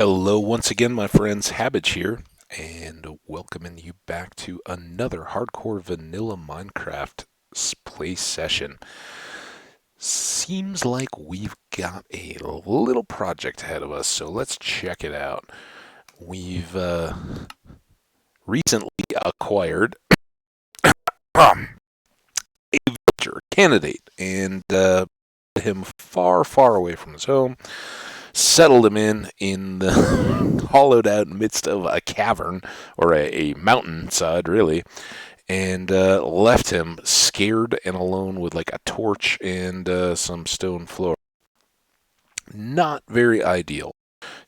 Hello once again, my friends. Hambbage here, and welcoming you back to another hardcore vanilla Minecraft play session. Seems like we've got a little project ahead of us, so let's check it out. We've recently acquired a villager candidate, and him far, far away from his home. Settled him in the hollowed out midst of a cavern or a mountainside, really, and left him scared and alone with like a torch and some stone floor. Not very ideal.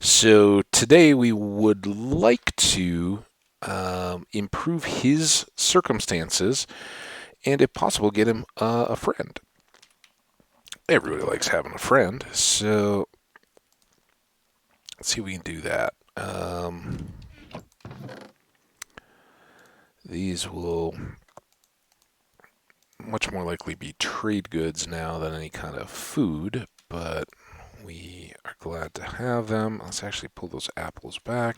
So today we would like to improve his circumstances and, if possible, get him a friend. Everybody likes having a friend, so let's see if we can do that. These will much more likely be trade goods now than any kind of food, but we are glad to have them. Let's actually pull those apples back.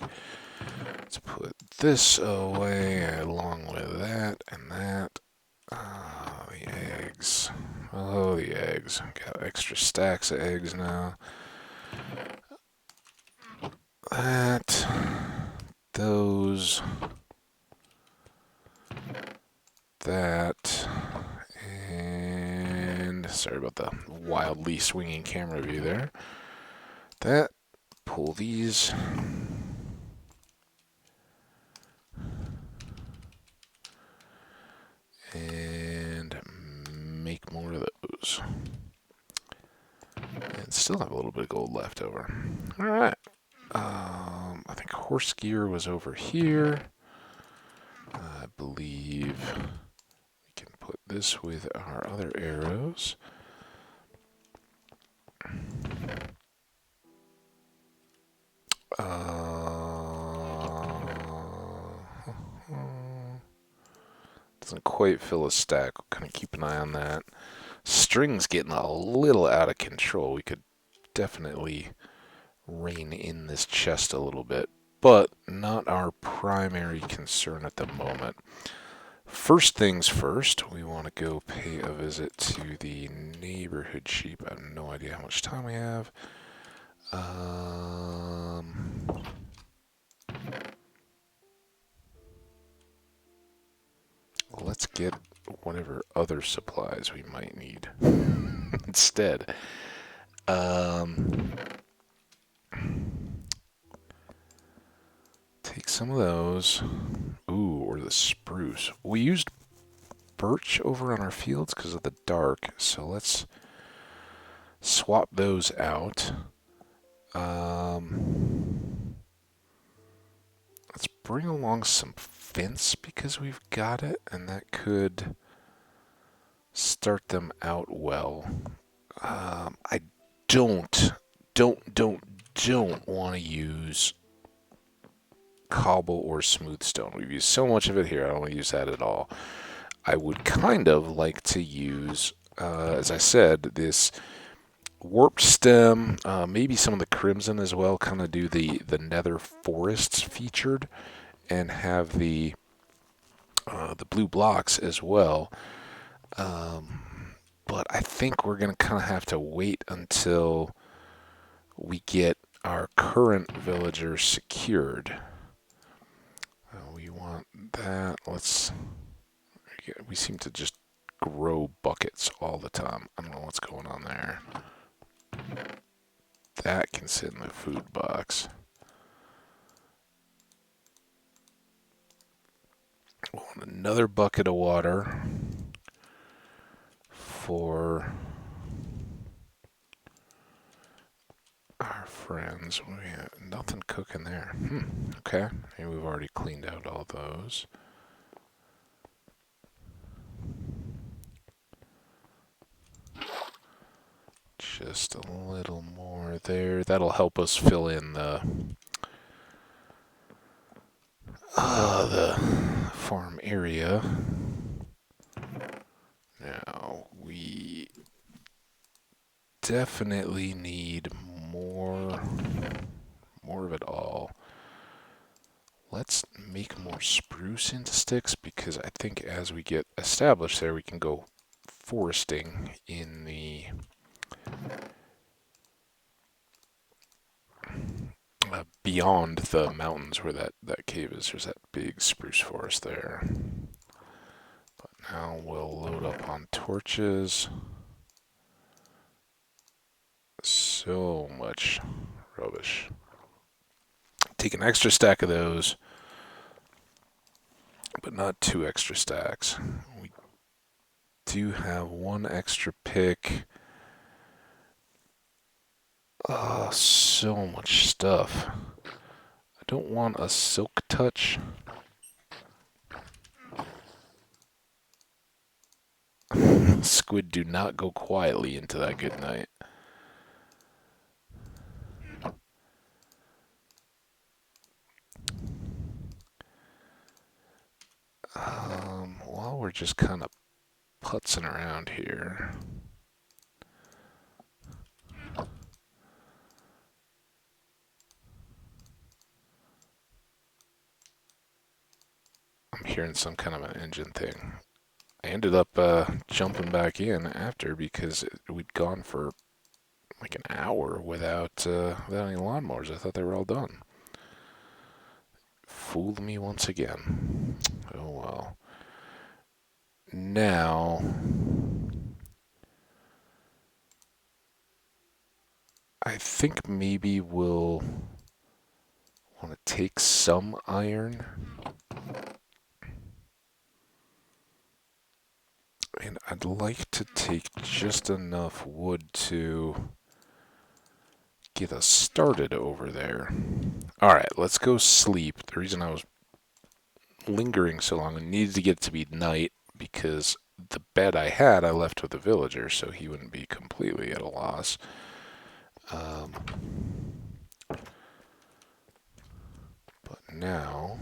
Let's put this away along with that and that. The eggs. Oh, the eggs. Got extra stacks of eggs now. That, those, that, and sorry about the wildly swinging camera view there. That, pull these, and make more of those. And still have a little bit of gold left over. All right. I think horse gear was over here. I believe we can put this with our other arrows. Doesn't quite fill a stack. We'll kind of keep an eye on that. String's getting a little out of control. We could definitely rein in this chest a little bit, but not our primary concern at the moment. First things first, we want to go pay a visit to the neighborhood sheep. I have no idea how much time we have. Let's get whatever other supplies we might need instead. Take some of those. Ooh, or the spruce. We used birch over on our fields because of the dark, so let's swap those out. Let's bring along some fence because we've got it, and that could start them out well. I don't want to use cobble or smooth stone. We've used so much of it here, I don't want to use that at all. I would kind of like to use, as I said, this warped stem, maybe some of the crimson as well, kind of do the nether forests featured, and have the blue blocks as well. But I think we're going to kind of have to wait until we get our current villagers secured. We want that. We seem to just grow buckets all the time. I don't know what's going on there. That can sit in the food box. We want another bucket of water for our friends. We have nothing cooking there. Okay, maybe we've already cleaned out all those. Just a little more there. That'll help us fill in the farm area. Now, we definitely need more of it all. more spruce into sticks, because I think as we get established there, we can go foresting in the beyond the mountains where that cave is. There's that big spruce forest there. But now we'll load up on torches. So much rubbish. Take an extra stack of those, but not 2 extra stacks. We do have 1 extra pick. So much stuff. I don't want a silk touch. Squid do not go quietly into that good night. While we're just kind of putzing around here, I'm hearing some kind of an engine thing. I ended up jumping back in after because we'd gone for like an hour without any lawnmowers. I thought they were all done. Fooled me once again. Oh well. Now, I think maybe we'll want to take some iron. And I'd like to take just enough wood to get us started over there. Alright, let's go sleep. The reason I was lingering so long, I needed to get it to be night because the bed I had I left with the villager, so he wouldn't be completely at a loss. But now,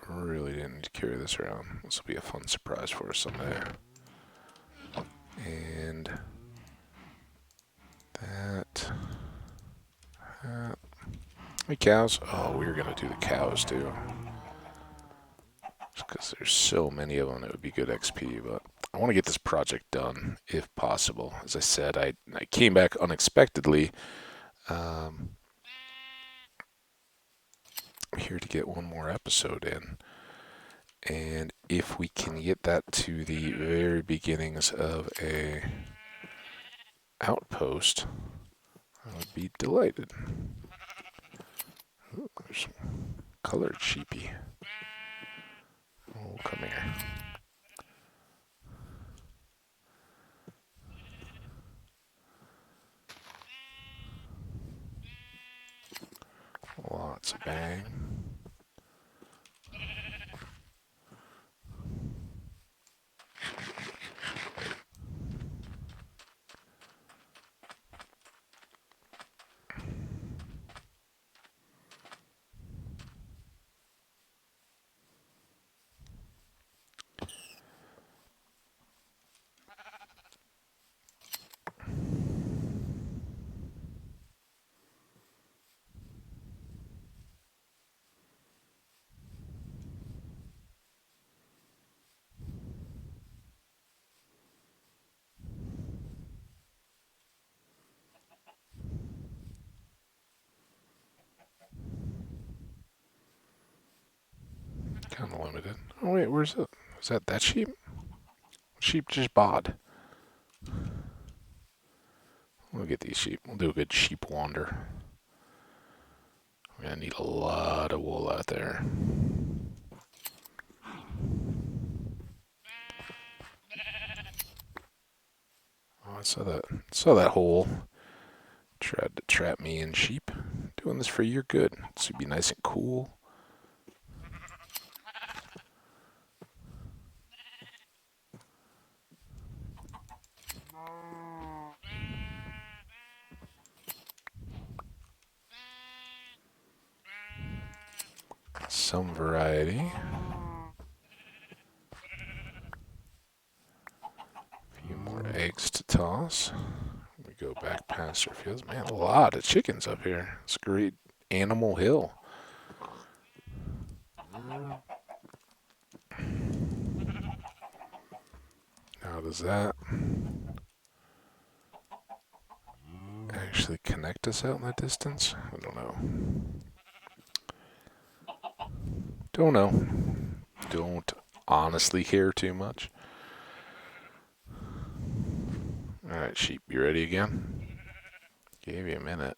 really didn't need to carry this around. This will be a fun surprise for us someday. And that. Hey, cows. Oh, we were going to do the cows too. Just because there's so many of them, it would be good XP, but I want to get this project done if possible. As I said, I came back unexpectedly. I'm here to get one more episode in. And if we can get that to the very beginnings of a outpost, I would be delighted. Ooh, there's some colored sheepy. Oh, come here. Lots of bang. Kind of limited. Oh wait, where's it? Is that sheep? Sheep just bought. We'll get these sheep. We'll do a good sheep wander. We're gonna need a lot of wool out there. Oh, I saw that hole. Tried to trap me in, sheep. Doing this for your good. This would be nice and cool. Some variety. A few more eggs to toss. We go back pasture fields. Man, a lot of chickens up here. It's a great animal hill. Now, does that actually connect us out in the distance? I don't know. Don't know. Don't honestly care too much. Alright, sheep, you ready again? Gave you a minute.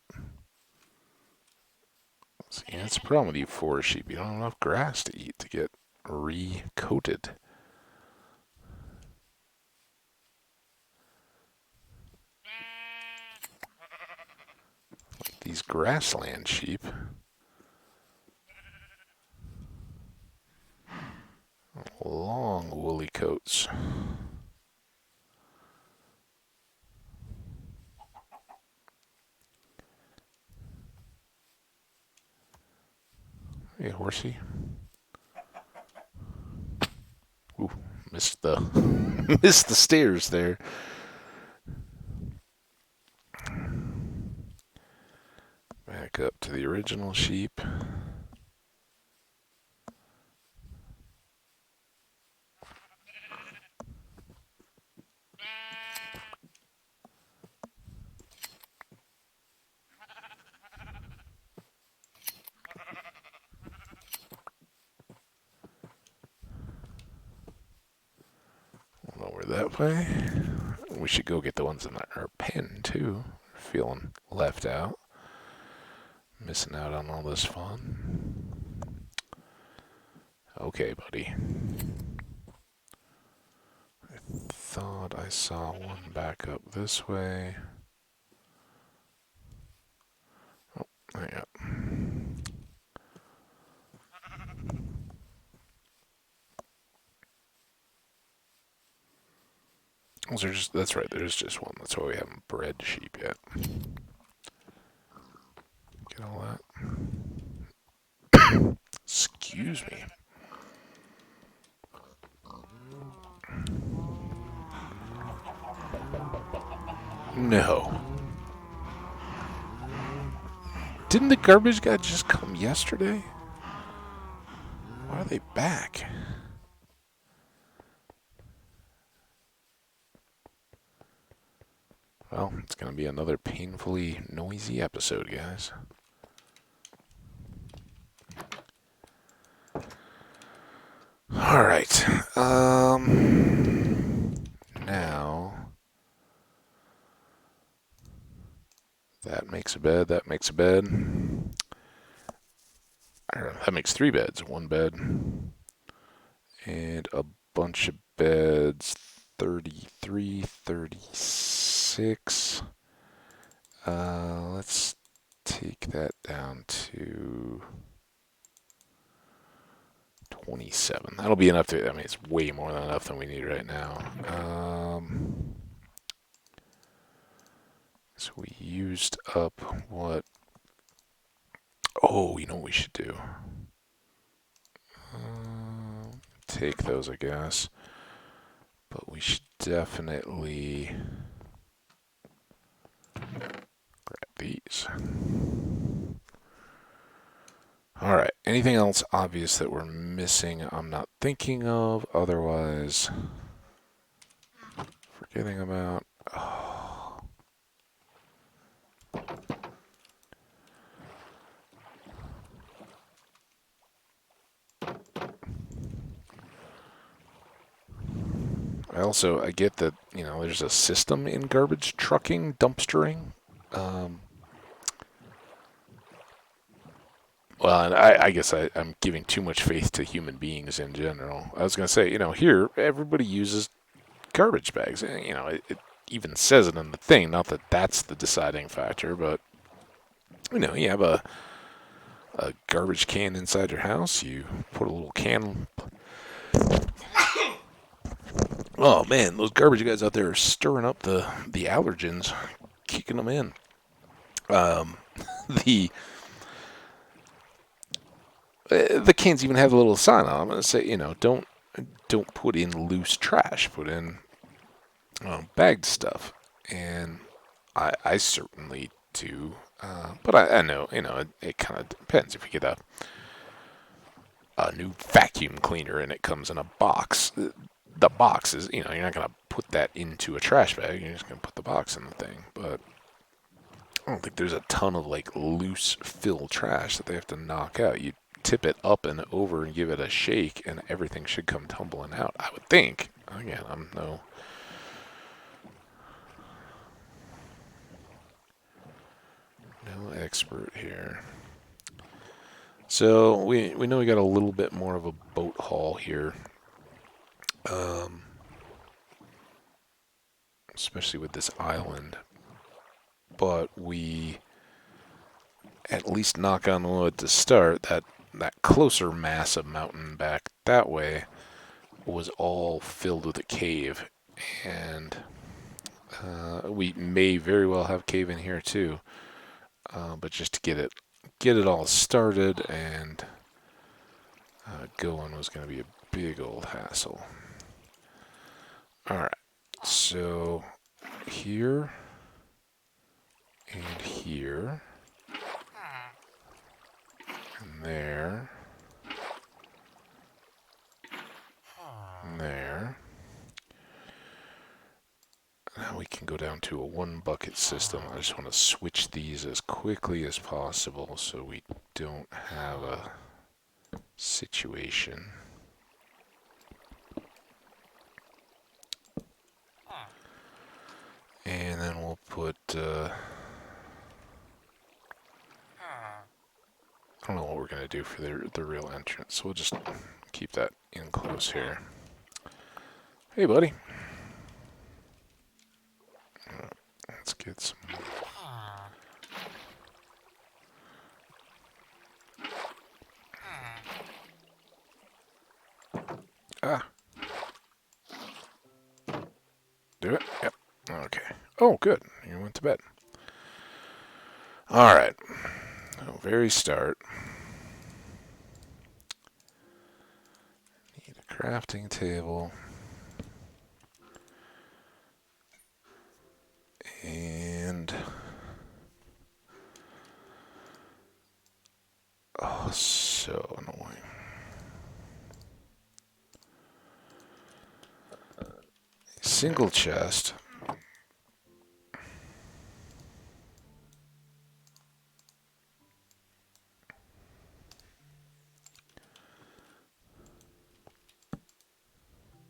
See, that's the problem with you forest sheep. You don't have enough grass to eat to get recoated. Like these grassland sheep. Long woolly coats. Hey, horsey. Ooh, missed the missed the stairs there. Back up to the original sheep. Over that way. We should go get the ones in our pen too. Feeling left out. Missing out on all this fun. Okay, buddy. I thought I saw one back up this way. Oh, hang up. That's right, there's just one. That's why we haven't bred sheep yet. Get all that. Excuse me. No. Didn't the garbage guy just come yesterday? Why are they back? Well, it's going to be another painfully noisy episode, guys. Alright. Now... That makes a bed, that makes a bed. That makes 3 beds. 1 bed. And a bunch of beds. 33, 36. Let's take that down to 27. That'll be enough to, I mean, it's way more than enough than we need right now. So we used up what? Oh, you know what we should do? Take those, I guess. But we should definitely grab these. Alright, anything else obvious that we're missing I'm not thinking of? Otherwise, forgetting about... Oh. I get that, you know, there's a system in garbage trucking, dumpstering. Well, and I guess I'm giving too much faith to human beings in general. I was going to say, you know, here, everybody uses garbage bags. You know, it even says it in the thing, not that that's the deciding factor, but, you know, you have a garbage can inside your house, you put a little can... Oh man, those garbage guys out there are stirring up the allergens, kicking them in. The cans even have a little sign on them and say, you know, don't put in loose trash, put in bagged stuff. And I certainly do. But I know, it kind of depends. If you get a new vacuum cleaner and it comes in a box, the box is, you're not going to put that into a trash bag. You're just going to put the box in the thing. But I don't think there's a ton of like loose fill trash that they have to knock out. You tip it up and over and give it a shake, and everything should come tumbling out, I would think. Again, I'm no expert here. So we know we got a little bit more of a boat haul here, especially with this island. But we at least, knock on wood, to start, that closer mass of mountain back that way was all filled with a cave, and we may very well have cave in here too. But just to get it all started and going was going to be a big old hassle. All right, so here and here and there and there. Now we can go down to a one bucket system. I just want to switch these as quickly as possible so we don't have a situation. And then we'll put, I don't know what we're going to do for the real entrance, so we'll just keep that in close here. Hey, buddy. Let's get some... Ah. Do it? Yep. Okay. Oh, good. You went to bed. All right. So, very start. Need a crafting table. And... oh, so annoying. Single chest.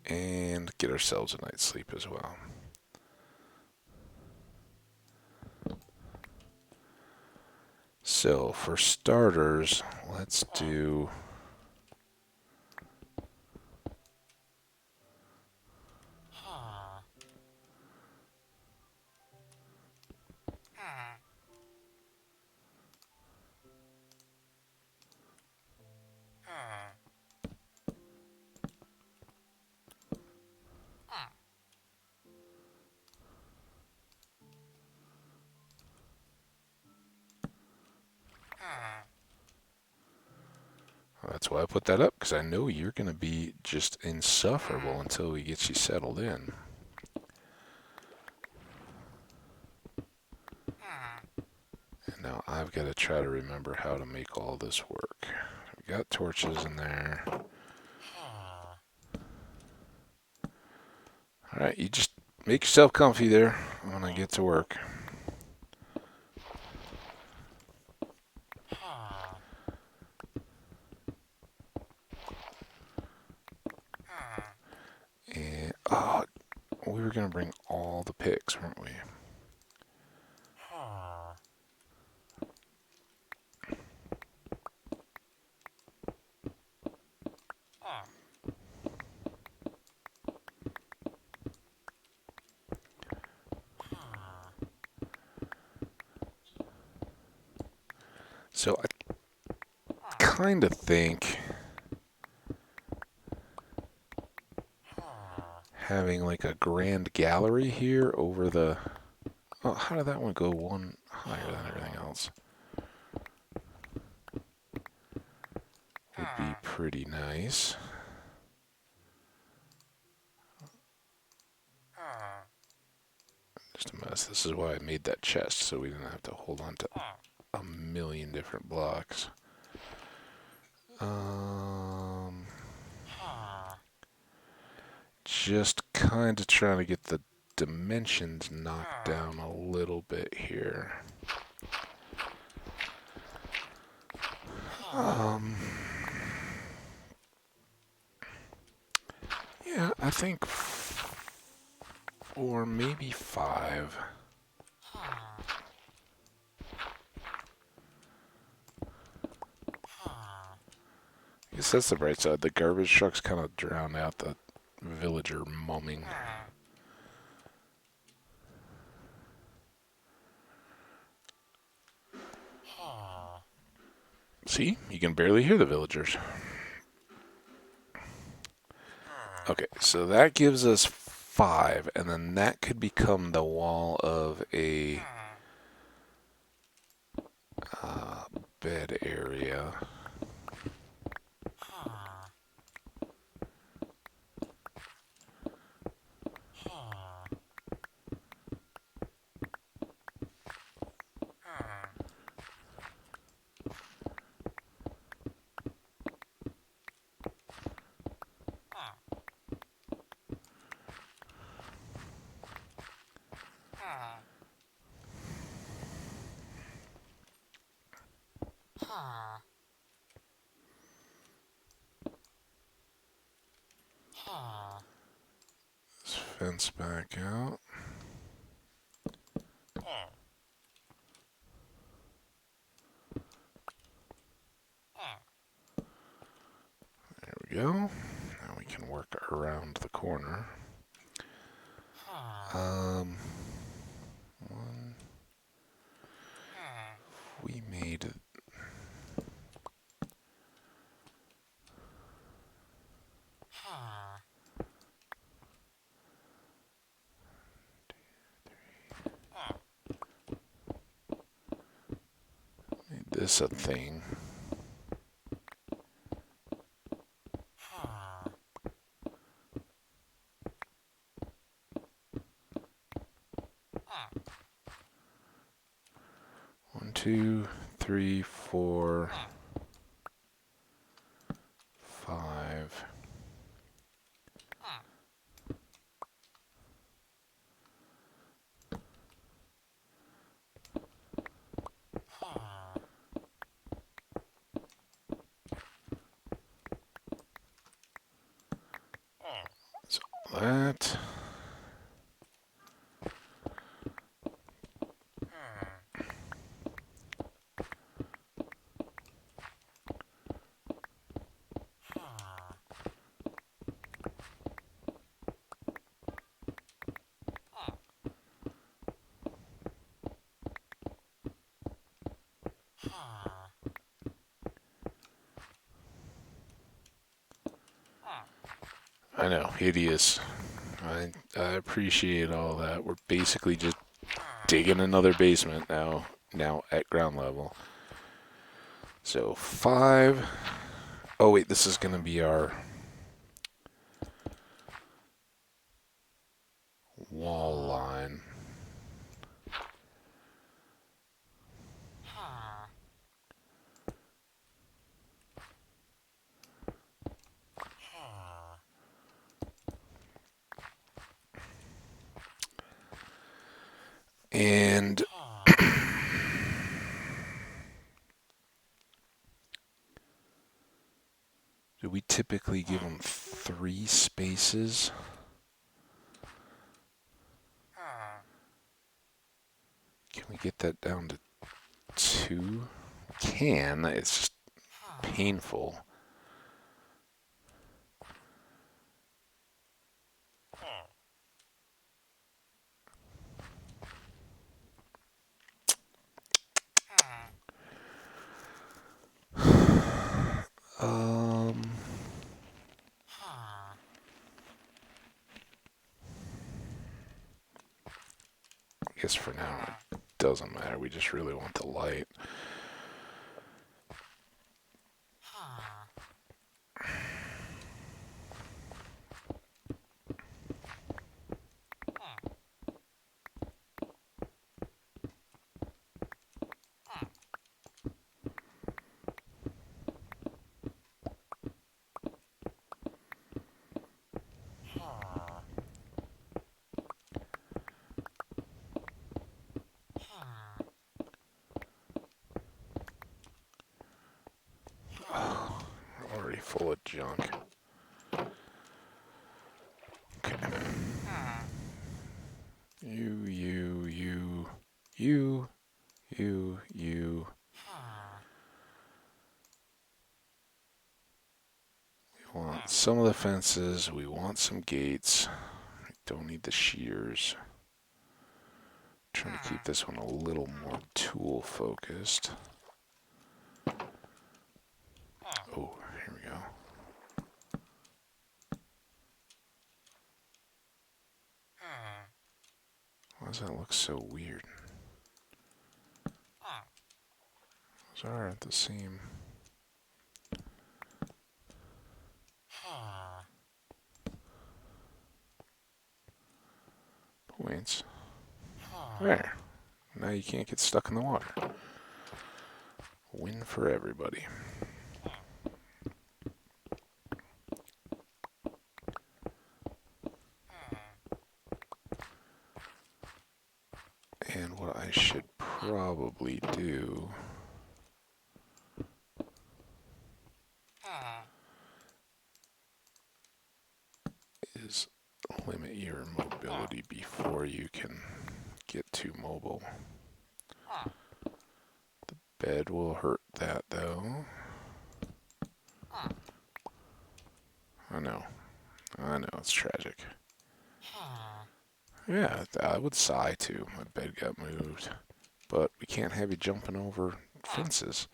And get ourselves a night's sleep as well. So for starters, let's do... that's why I put that up, because I know you're going to be just insufferable until we get you settled in. And now I've got to try to remember how to make all this work. We got torches in there. Alright, you just make yourself comfy there when I get to work. And, oh, we were going to bring all the picks, weren't we? So I kind of think having like a grand gallery here over the... oh, how did that one go one higher than everything else? Would be pretty nice. just a mess. This is why I made that chest, so we didn't have to hold on to a million different blocks. Just kind of trying to get the dimensions knocked down a little bit here. Yeah, I think 4, maybe 5. I guess that's the bright side. The garbage trucks kind of drown out the villager mumming. See? You can barely hear the villagers. Okay, so that gives us 5, and then that could become the wall of a bed area. Let's fence back out. There we go. Now we can work around the corner. We made it. Made this a thing. One, 2, 3, 4, 5. So that. I know, hideous. I appreciate all that. We're basically just digging another basement now at ground level. So 5. Oh wait, this is going to be our wall line. And do we typically give them 3 spaces? Can we get that down to 2? Can. It's just painful. I guess for now it doesn't matter. We just really want the light. junk. Okay. You. We want some of the fences. We want some gates. We don't need the shears. Trying to keep this one a little more tool focused. Oh, here we go. Why does that look so weird? Those aren't the same. Points. There. Now you can't get stuck in the water. Win for everybody. And what I should probably do is limit your mobility before you can get too mobile. The bed will hurt that though. I know, it's tragic. Yeah, I would sigh too. My bed got moved. But we can't have you jumping over fences.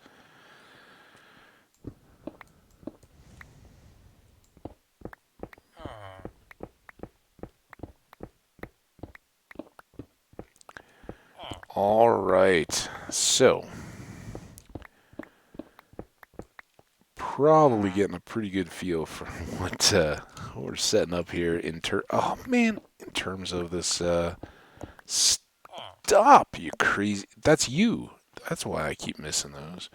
All right, so probably getting a pretty good feel for what we're setting up here in terms of this. Stop, you crazy! That's you. That's why I keep missing those.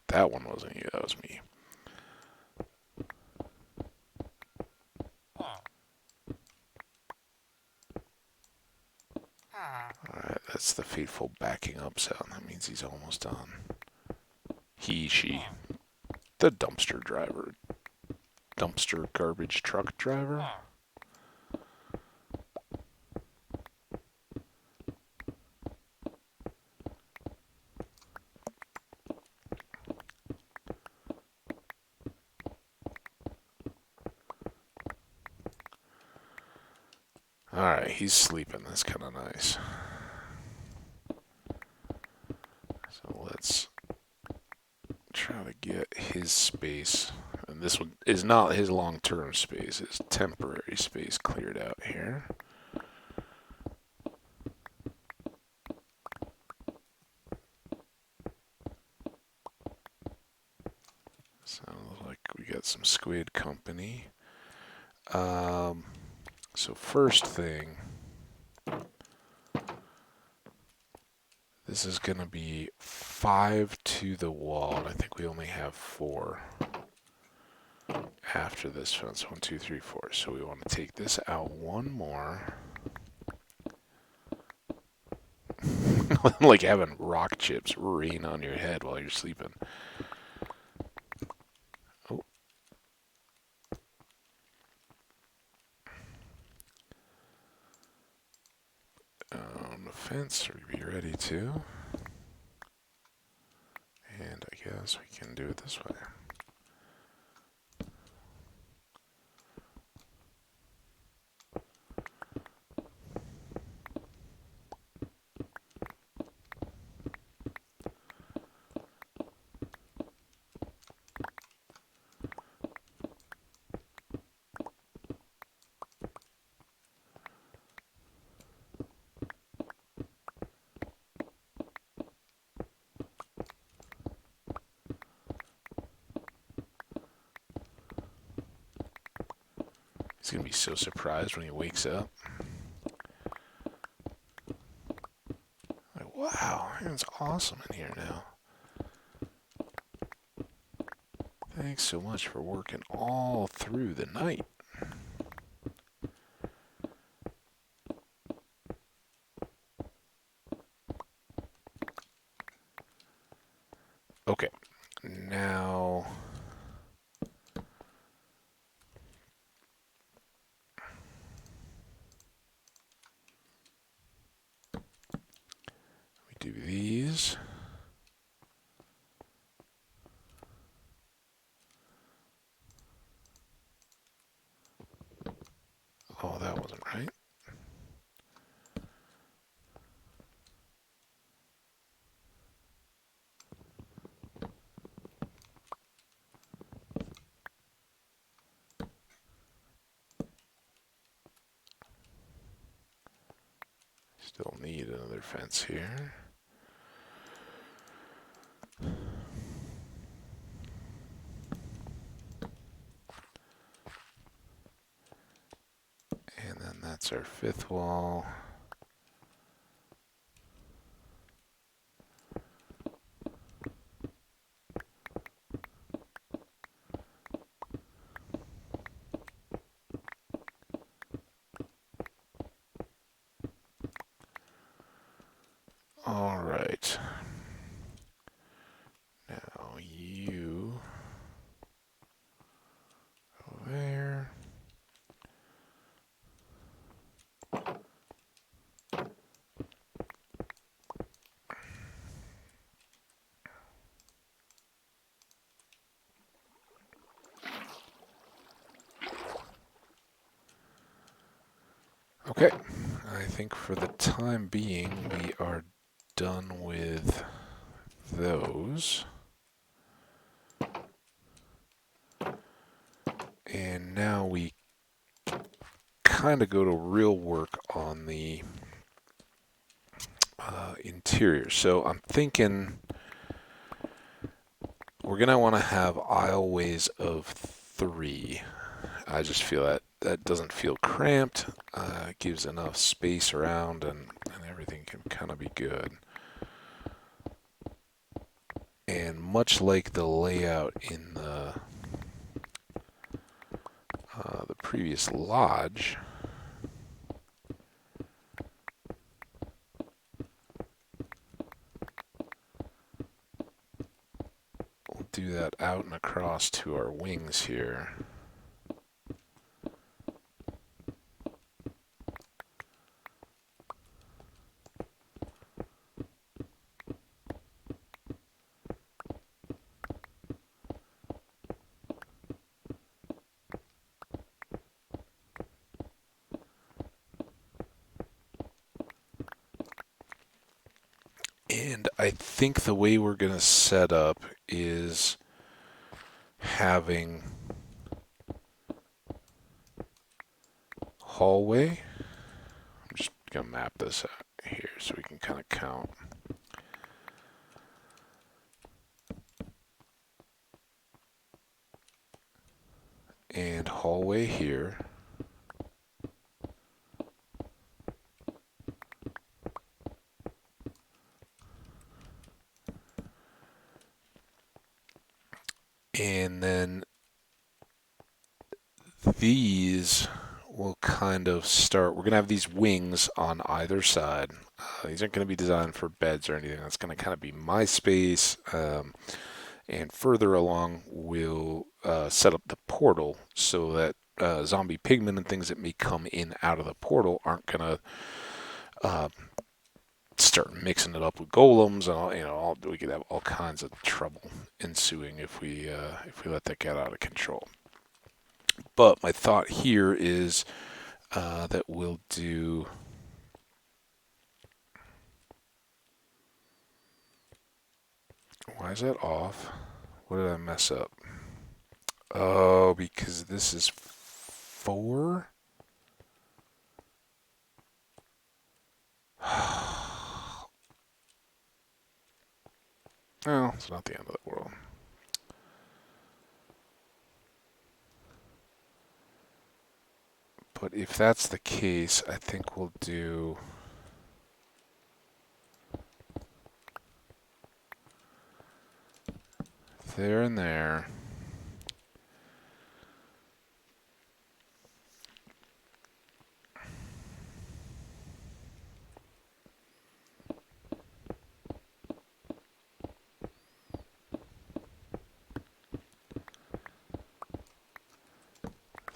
That one wasn't you. That was me. Alright, that's the fateful backing up sound. That means he's almost done. He, she. The dumpster driver. Dumpster garbage truck driver. Alright, he's sleeping. That's kind of nice. So let's try to get his space. And this one is not his long-term space. His temporary space cleared out here. Sounds like we got some squid company. So first thing, this is going to be 5 to the wall. And I think we only have 4 after this fence. 1, 2, 3, 4. So we want to take this out one more. Like having rock chips rain on your head while you're sleeping. Oh. On the fence, are you ready to? And I guess we can do it this way. He's going to be so surprised when he wakes up. Like, wow, it's awesome in here now. Thanks so much for working all through the night. Okay, now do these. Oh, that wasn't right. Still need another fence here. And then that's our fifth wall. All right. Now you go there. Okay, I think for the time being we are done with those. And now we kind of go to real work on the interior. So I'm thinking we're going to want to have aisleways of 3. I just feel that doesn't feel cramped. It gives enough space around and everything can kind of be good. And much like the layout in the previous lodge, we'll do that out and across to our wings here. And I think the way we're going to set up is having hallway. I'm just going to map this out here so we can kind of count. And hallway here. And then these will kind of start. We're going to have these wings on either side. These aren't going to be designed for beds or anything. That's going to kind of be my space. And further along, we'll set up the portal so that zombie pigmen and things that may come in out of the portal aren't going to start mixing it up with golems, and we could have all kinds of trouble ensuing if we let that get out of control. But my thought here is that we'll do. Why is that off? What did I mess up? Oh, because this is 4. Well, it's not the end of the world. But if that's the case, I think we'll do there and there.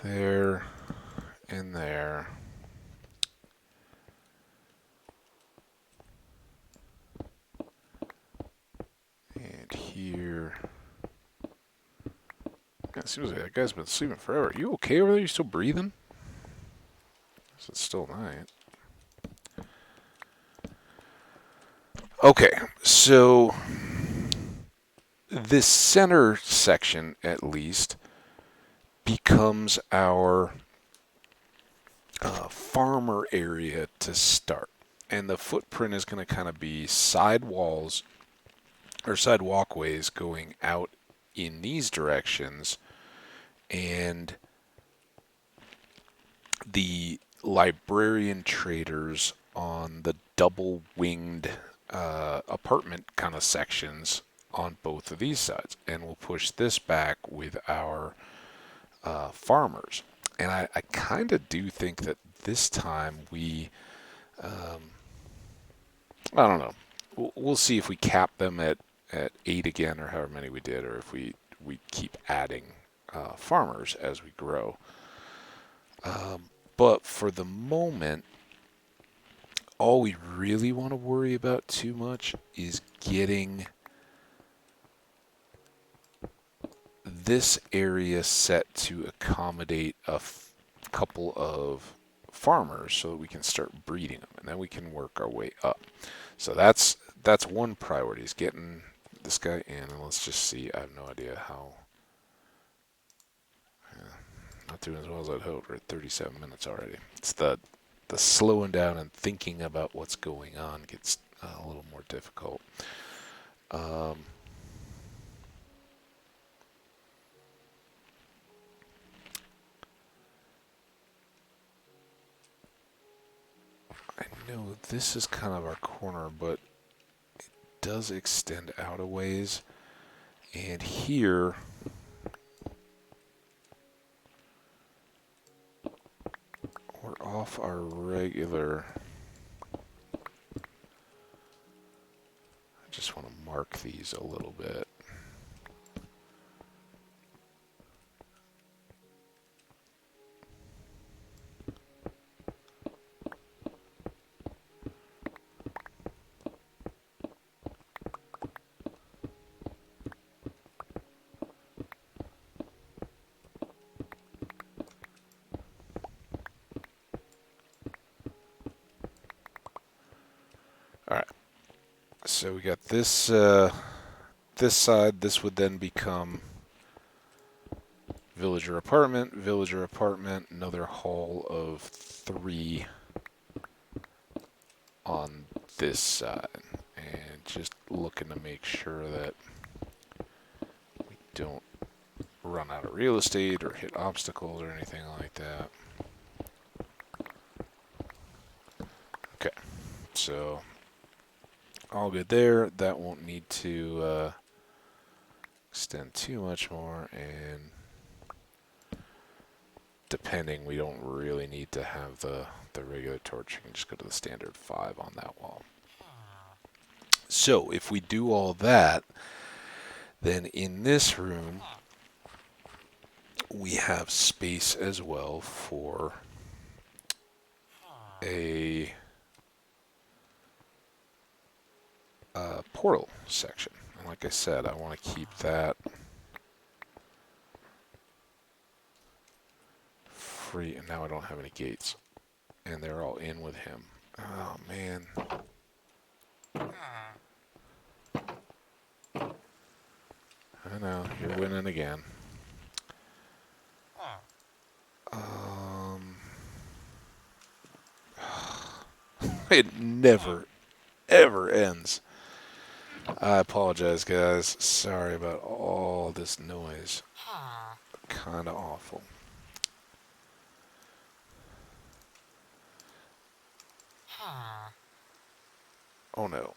There and there. Seems like that guy's been sleeping forever. Are you okay over there? You still breathing? It's still night. Okay, so this center section, at least, becomes our farmer area to start. And the footprint is going to kind of be side walls or side walkways going out in these directions, and the librarian traders on the double winged apartment kind of sections on both of these sides. And we'll push this back with our farmers. And I kind of do think that this time we, I don't know, we'll see if we cap them at 8 again or however many we did, or if we keep adding farmers as we grow. But for the moment, all we really want to worry about too much is getting this area set to accommodate a couple of farmers so that we can start breeding them, and then we can work our way up. So that's one priority, is getting this guy in. And let's just see. I have no idea how. Not doing as well as I'd hoped. We're at 37 minutes already. It's the slowing down and thinking about what's going on gets a little more difficult. I know this is kind of our corner, but it does extend out a ways. And here, we're off our regular. I just want to mark these a little bit. Alright, so we got this this side. This would then become villager apartment, another hall of 3 on this side. And just looking to make sure that we don't run out of real estate or hit obstacles or anything like that. Okay, so all good there. That won't need to extend too much more, and depending, we don't really need to have the regular torch. You can just go to the standard 5 on that wall. So if we do all that, then in this room we have space as well for a portal section. And like I said, I want to keep that free. And now I don't have any gates, and they're all in with him. Oh man. I know, you're winning again. It never, ever ends. I apologize, guys. Sorry about all this noise. Kinda awful. Oh no.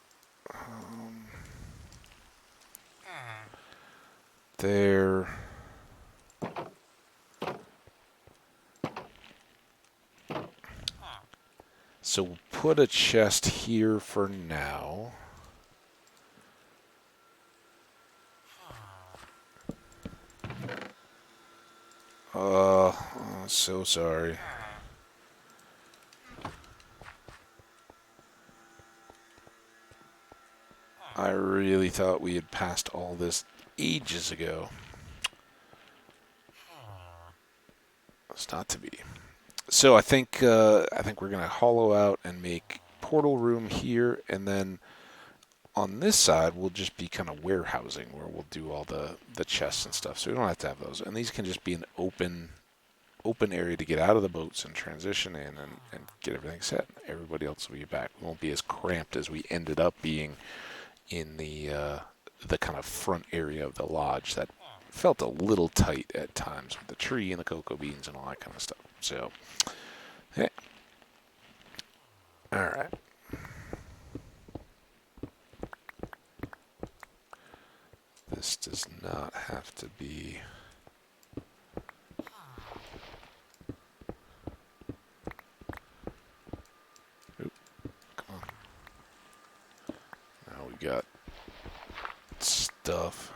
There. So we'll put a chest here for now. So sorry. I really thought we had passed all this ages ago. It's not to be. So I think we're gonna hollow out and make portal room here, and then on this side will just be kind of warehousing where we'll do all the chests and stuff. So we don't have to have those, and these can just be an open area to get out of the boats and transition in and get everything set. Everybody else will be back. We won't be as cramped as we ended up being in the kind of front area of the lodge that felt a little tight at times with the tree and the cocoa beans and all that kind of stuff. So, yeah. All right. This does not have to be. Oop, come on. Now we got stuff.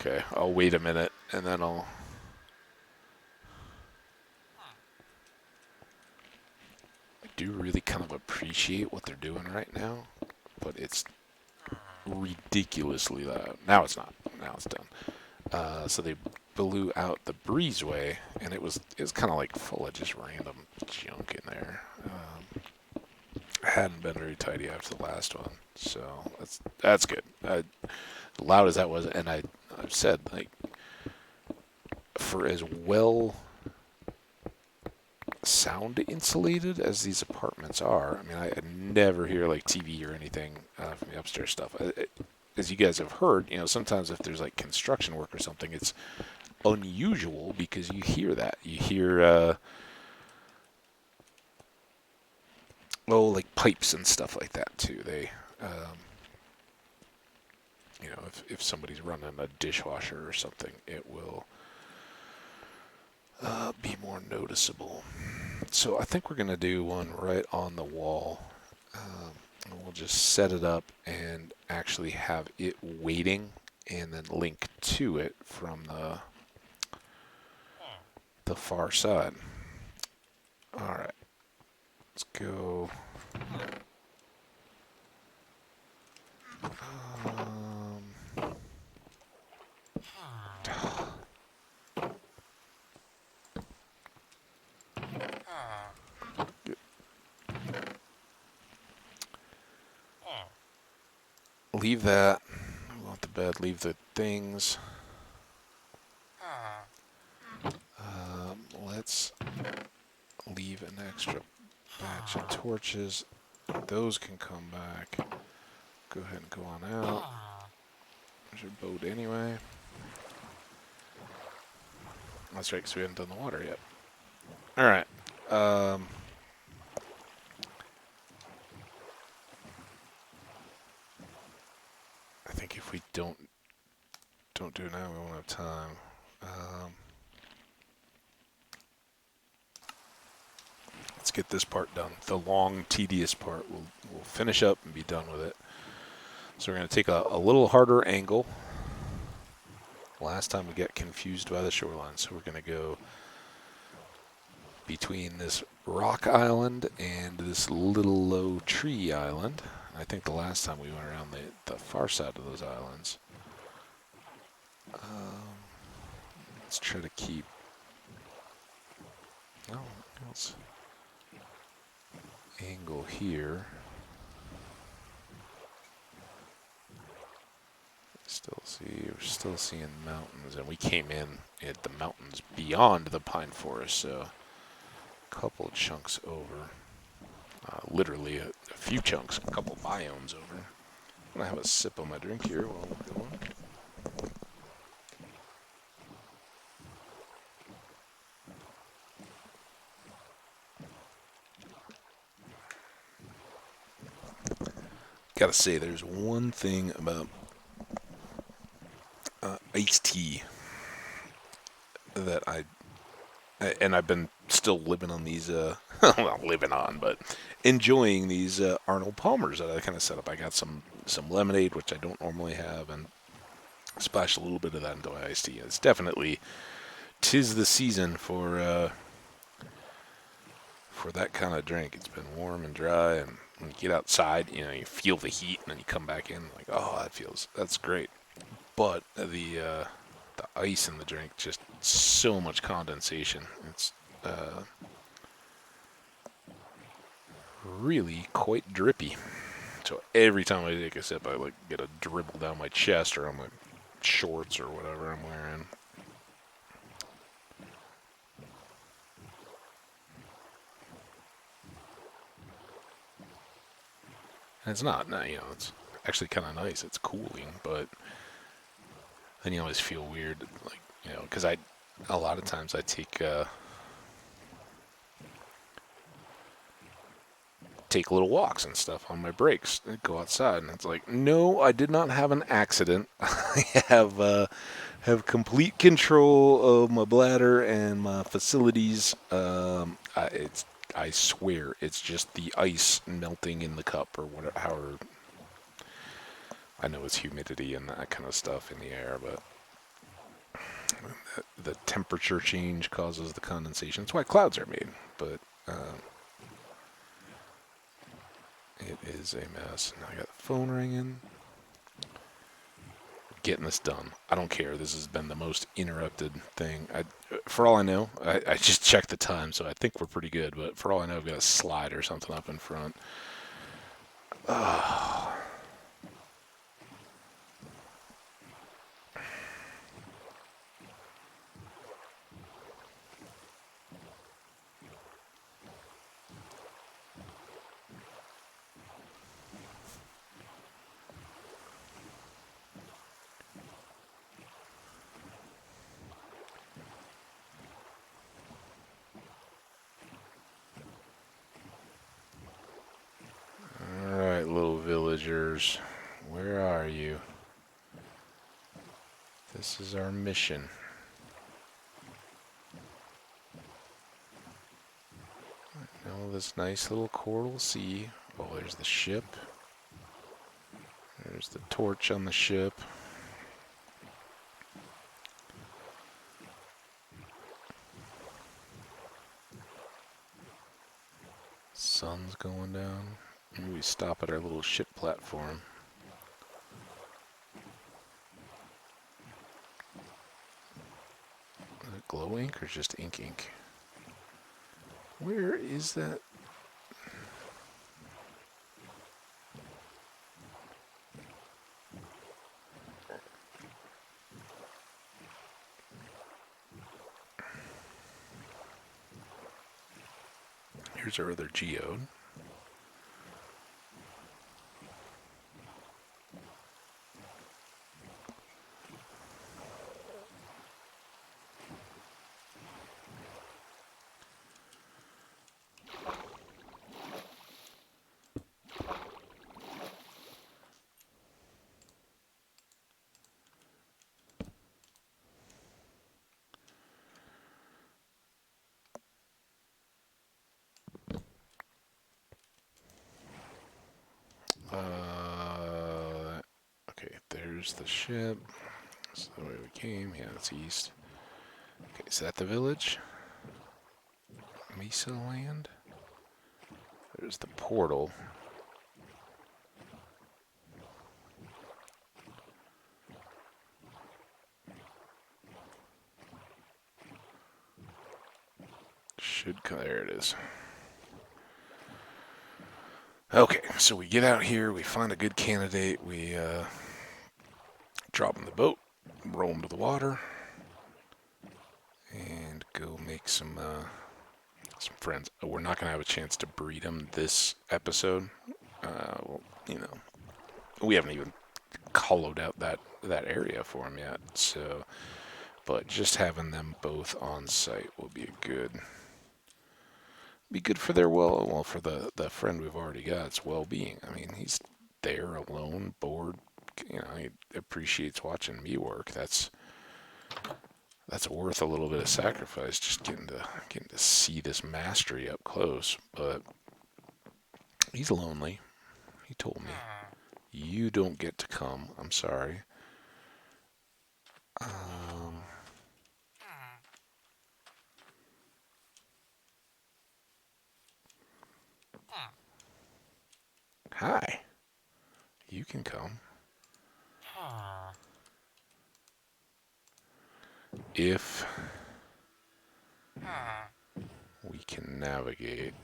Okay, I'll wait a minute and then I do really kind of appreciate what they're doing right now, but it's ridiculously loud. Now it's not. Now it's done. So they blew out the breezeway, and it was kind of like full of just random junk in there. Hadn't been very tidy after the last one, so that's good. Loud as that was, and I've said, like, for as well sound insulated as these apartments are, I mean, I never hear like TV or anything from the upstairs stuff. As you guys have heard, sometimes if there's like construction work or something, it's unusual because you hear that. You hear, like pipes and stuff like that too. They, if somebody's running a dishwasher or something, it will be more noticeable. So I think we're going to do one right on the wall. We'll just set it up and actually have it waiting and then link to it from the far side. All right, let's go. Leave that. We want the bed. Leave the things. Let's leave an extra batch of torches. Those can come back. Go ahead and go on out. There's your boat anyway. That's right, because we haven't done the water yet. All right. I think if we don't do it now, we won't have time. Let's get this part done. The long, tedious part, we'll finish up and be done with it. So we're going to take a little harder angle. Last time we got confused by the shoreline, so we're going to go between this rock island and this little low tree island. I think the last time we went around the far side of those islands. Let's try to keep. Oh, let's angle here. We're still seeing mountains, and we came in at the mountains beyond the pine forest, so a couple of chunks over. Literally a few chunks, a couple biomes over. I'm gonna have a sip of my drink here while we're going. Gotta say, there's one thing about iced tea that I've been still living on these, well, living on, but enjoying these Arnold Palmers that I kind of set up. I got some lemonade, which I don't normally have, and splashed a little bit of that into my iced tea. It's definitely, 'tis the season for for that kind of drink. It's been warm and dry, and when you get outside, you know, you feel the heat, and then you come back in, like, oh, that's great. But the ice in the drink, just so much condensation. It's really quite drippy. So every time I take a sip, I like get a dribble down my chest or on my shorts or whatever I'm wearing. And it's not, you know, it's actually kind of nice. It's cooling, but then you always feel weird, like, you know, because a lot of times I take little walks and stuff on my breaks and go outside, and it's like, no, I did not have an accident. I have complete control of my bladder and my facilities. I swear it's just the ice melting in the cup or whatever. However, I know it's humidity and that kind of stuff in the air, but the temperature change causes the condensation. That's why clouds are made, but it is a mess. Now I got the phone ringing. Getting this done. I don't care. This has been the most interrupted thing. For all I know, I just checked the time, so I think we're pretty good. But for all I know, I've got a slide or something up in front. Alright, little villagers. Where are you? This is our mission. Now this nice little coral sea. Oh, there's the ship. There's the torch on the ship. Sun's going down. Maybe we stop at our little ship platform. Is it glow ink or just ink? Where is that? Here's our other geode. Okay, there's the ship. That's the way we came. Yeah, that's east. Okay, is that the village? Mesa Land? There's the portal. There it is. Okay, so we get out here, we find a good candidate, we drop in the boat, roll into the water, and go make some friends. We're not going to have a chance to breed them this episode. Well, you know, we haven't even hollowed out that area for them yet, so, but just having them both on site will be good for their for the friend we've already got's well-being. I mean, he's there alone, bored. You know, he appreciates watching me work. That's worth a little bit of sacrifice, just getting to see this mastery up close. But he's lonely. He told me, "You don't get to come. I'm sorry." Hi. You can come. If we can navigate.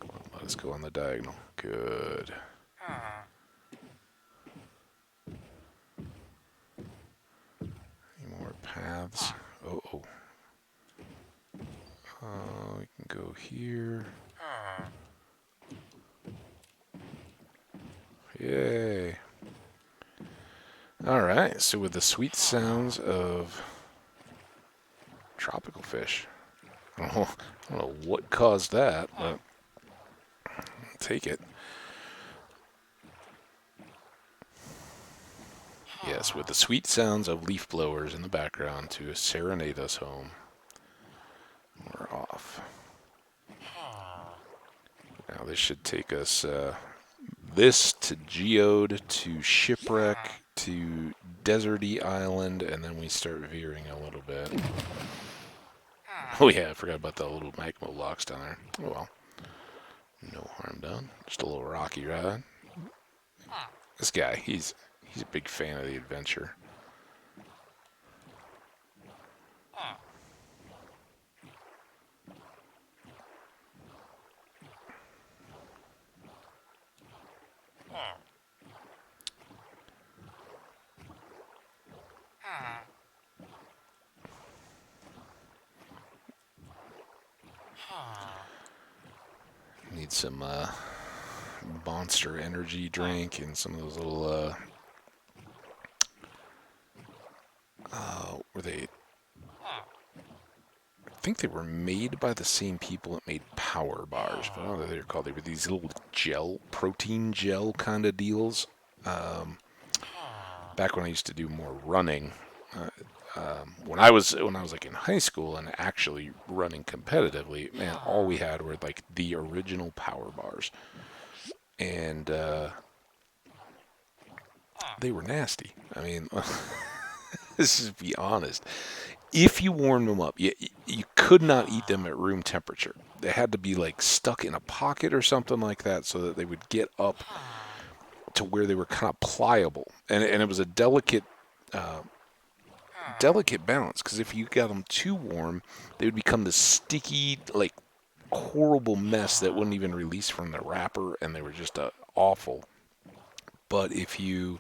Come on, let us go on the diagonal. Good. Any more paths? Oh. We can go here. Yay. Alright, so with the sweet sounds of tropical fish. I don't know what caused that, but I'll take it. Yes, with the sweet sounds of leaf blowers in the background to serenade us home. We're off. Now this should take us, this to Geode, to Shipwreck, to Deserty Island, and then we start veering a little bit. Oh yeah, I forgot about the little magma blocks down there. Oh well. No harm done. Just a little rocky ride. This guy, he's a big fan of the adventure. Need some Monster energy drink and some of those little were they? I think they were made by the same people that made Power Bars, but I don't know what they're called. They were these little protein gel kind of deals. Back when I used to do more running, when I was like in high school and actually running competitively, man, all we had were like the original Power Bars, and they were nasty. I mean, let's just be honest. If you warmed them up, you could not eat them at room temperature. They had to be like stuck in a pocket or something like that so that they would get up to where they were kind of pliable. And it was a delicate balance, because if you got them too warm, they would become this sticky, like horrible mess that wouldn't even release from the wrapper, and they were just awful. But if you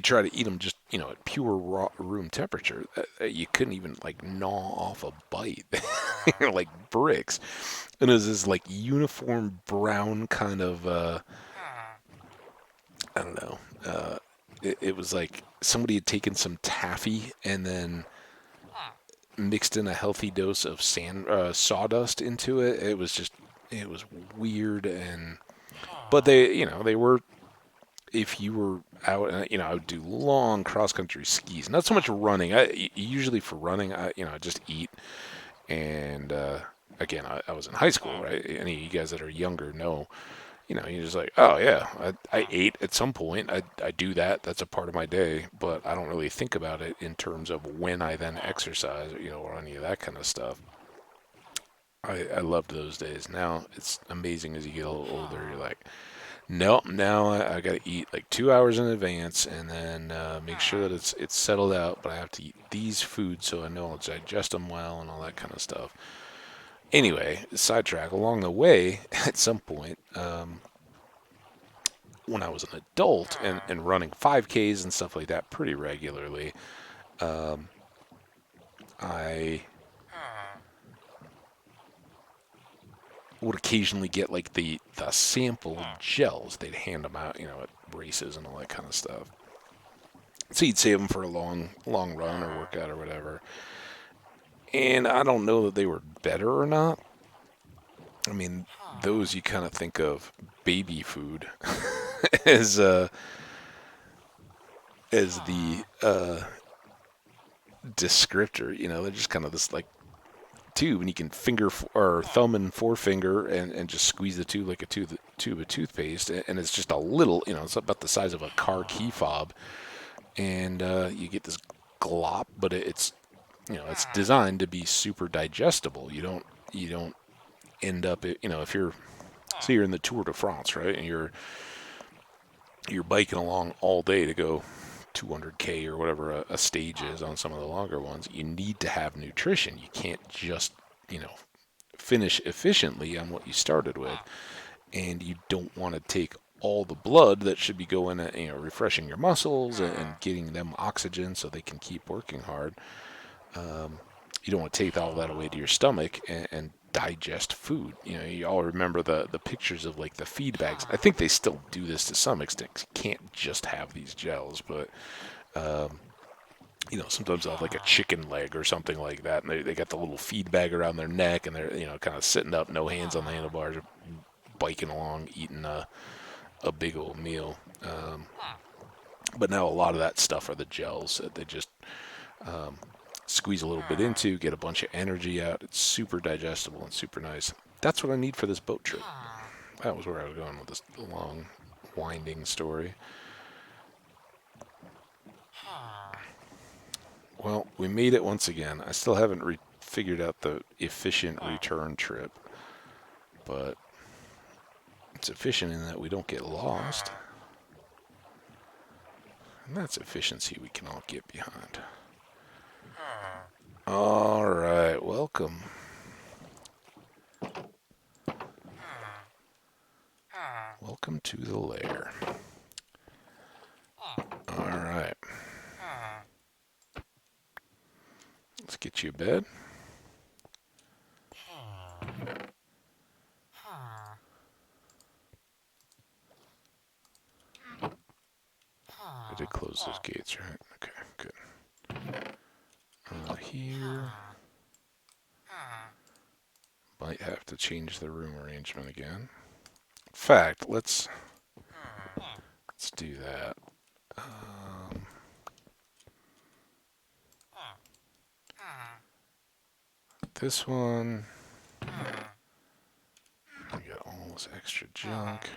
try to eat them just, at pure raw room temperature, you couldn't even like gnaw off a bite. They're like bricks. And it was this like uniform brown kind of, I don't know. It was like somebody had taken some taffy and then mixed in a healthy dose of sawdust into it. It was weird. But they were, if you were out, I would do long cross-country skis. Not so much running. Usually for running, I just eat. And again, I was in high school, right? Any of you guys that are younger know, you're just like, oh yeah, I ate at some point. I do that. That's a part of my day. But I don't really think about it in terms of when I then exercise, or any of that kind of stuff. I loved those days. Now it's amazing as you get a little older. You're like, nope, now I got to eat like 2 hours in advance, and then make sure that it's settled out. But I have to eat these foods so I know I'll digest them well and all that kind of stuff. Anyway, sidetrack. Along the way, at some point, when I was an adult and running 5Ks and stuff like that pretty regularly, I would occasionally get like the sample gels. They'd hand them out, at races and all that kind of stuff. So you'd save them for a long run or workout or whatever. And I don't know that they were better or not. I mean, those you kind of think of baby food as the descriptor. They're just kind of this like tube, and you can thumb and forefinger and just squeeze the tube like a tube of toothpaste, and it's just a little, it's about the size of a car key fob, and you get this glop, but it's it's designed to be super digestible. You don't end up, if you're, say you're in the Tour de France, right, and you're biking along all day to go 200K or whatever a stage is on some of the longer ones. You need to have nutrition. You can't just, finish efficiently on what you started with, and you don't want to take all the blood that should be going at, refreshing your muscles and getting them oxygen so they can keep working hard. You don't want to take all that away to your stomach and digest food. You all remember the pictures of like the feed bags. I think they still do this to some extent. You can't just have these gels, but sometimes they'll have like a chicken leg or something like that, and they got the little feed bag around their neck, and they're kind of sitting up, no hands on the handlebars, biking along, eating a big old meal. But now a lot of that stuff are the gels that they just squeeze a little bit into, get a bunch of energy out. It's super digestible and super nice. That's what I need for this boat trip. That was where I was going with this long, winding story. Well, we made it once again. I still haven't figured out the efficient return trip, but it's efficient in that we don't get lost. And that's efficiency we can all get behind. All right, welcome. Welcome to the lair. All right. Let's get you a bed. I did close those gates, right? Okay, good. Here. Might have to change the room arrangement again. In fact, let's do that. This one. I got all this extra junk.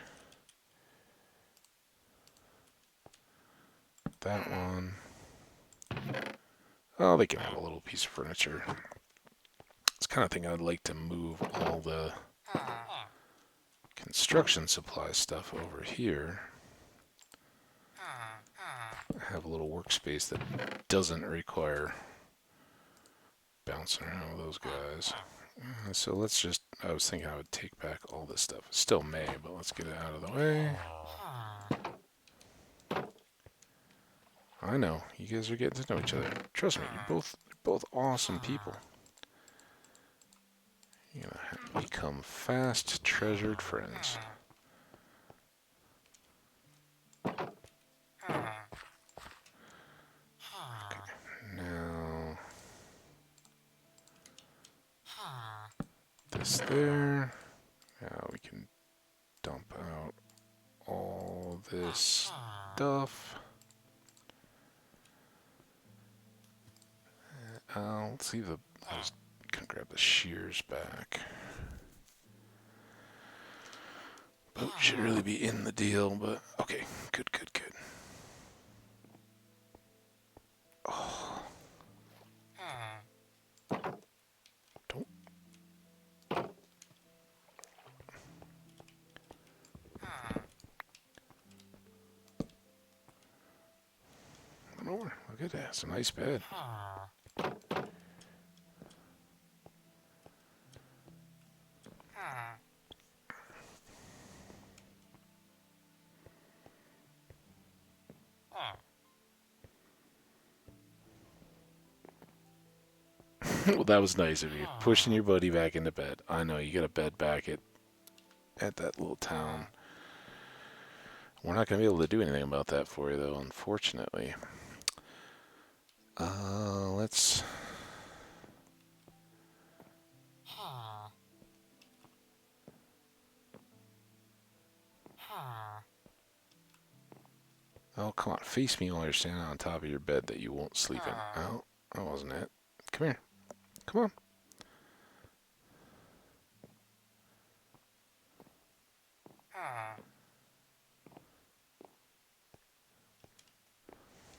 That one. Oh, they can have a little piece of furniture. It's the kind of thing I'd like to move all the construction supply stuff over here. Have a little workspace that doesn't require bouncing around with those guys. So let's just, I was thinking I would take back all this stuff. Still may, but let's get it out of the way. I know, you guys are getting to know each other. Trust me, you're both awesome people. You're gonna become fast, treasured friends. Okay, now this there. Now we can dump out all this stuff. Let's see I was gonna grab the shears back. Boat should really be in the deal, but okay, good. Oh. Don't. Look at that, it's a nice bed. Well, that was nice of you, pushing your buddy back into bed. I know, you got a bed back at that little town. We're not going to be able to do anything about that for you, though, unfortunately. Let's... Oh, come on, face me while you're standing on top of your bed that you won't sleep in. Oh, that wasn't it. Come here. Come on.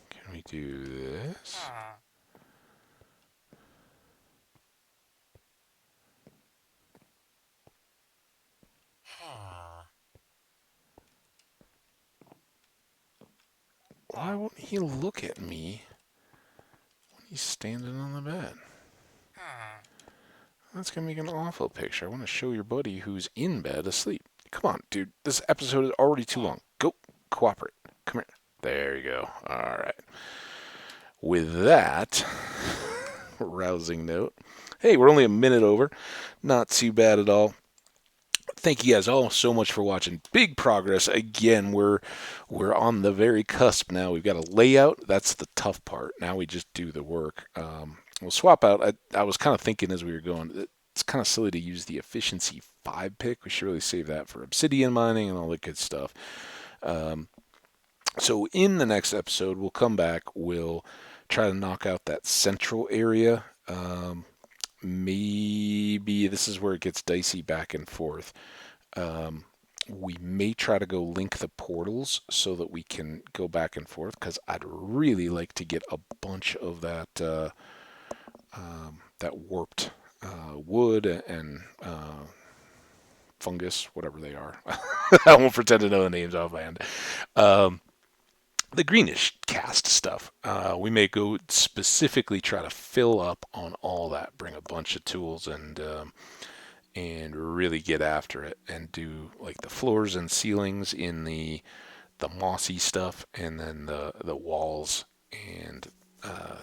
Can we do this? won't he look at me when he's standing on the bed? That's going to make an awful picture. I want to show your buddy who's in bed asleep. Come on, dude. This episode is already too long. Go. Cooperate. Come here. There you go. All right. With that rousing note, hey, we're only a minute over. Not too bad at all. Thank you guys all so much for watching. Big progress. Again, we're on the very cusp now. We've got a layout. That's the tough part. Now we just do the work. We'll swap out. I was kind of thinking as we were going, it's kind of silly to use the efficiency 5 pick. We should really save that for obsidian mining and all that good stuff. So in the next episode, we'll come back. We'll try to knock out that central area. Maybe this is where it gets dicey back and forth. We may try to go link the portals so that we can go back and forth, because I'd really like to get a bunch of that that warped wood and fungus, whatever they are. I won't pretend to know the names offhand. The greenish cast stuff. We may go specifically try to fill up on all that, bring a bunch of tools and really get after it and do like the floors and ceilings in the mossy stuff, and then the walls, and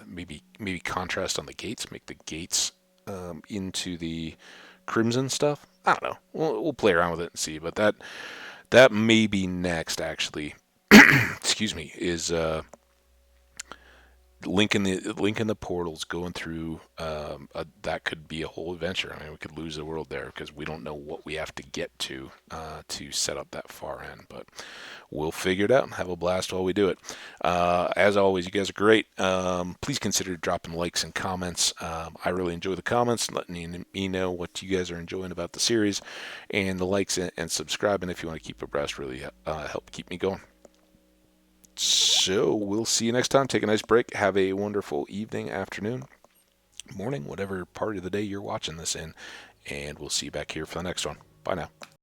maybe contrast on the gates, make the gates into the crimson stuff. I don't know. We'll play around with it and see, but that may be next actually. Excuse me, is linking the portals, going through. That could be a whole adventure. I mean, we could lose the world there because we don't know what we have to get to set up that far end. But we'll figure it out and have a blast while we do it. As always, you guys are great. Please consider dropping likes and comments. I really enjoy the comments, letting me know what you guys are enjoying about the series, and the likes and subscribing if you want to keep abreast. Really help keep me going. So we'll see you next time. Take a nice break. Have a wonderful evening, afternoon, morning, whatever part of the day you're watching this in. And we'll see you back here for the next one. Bye now.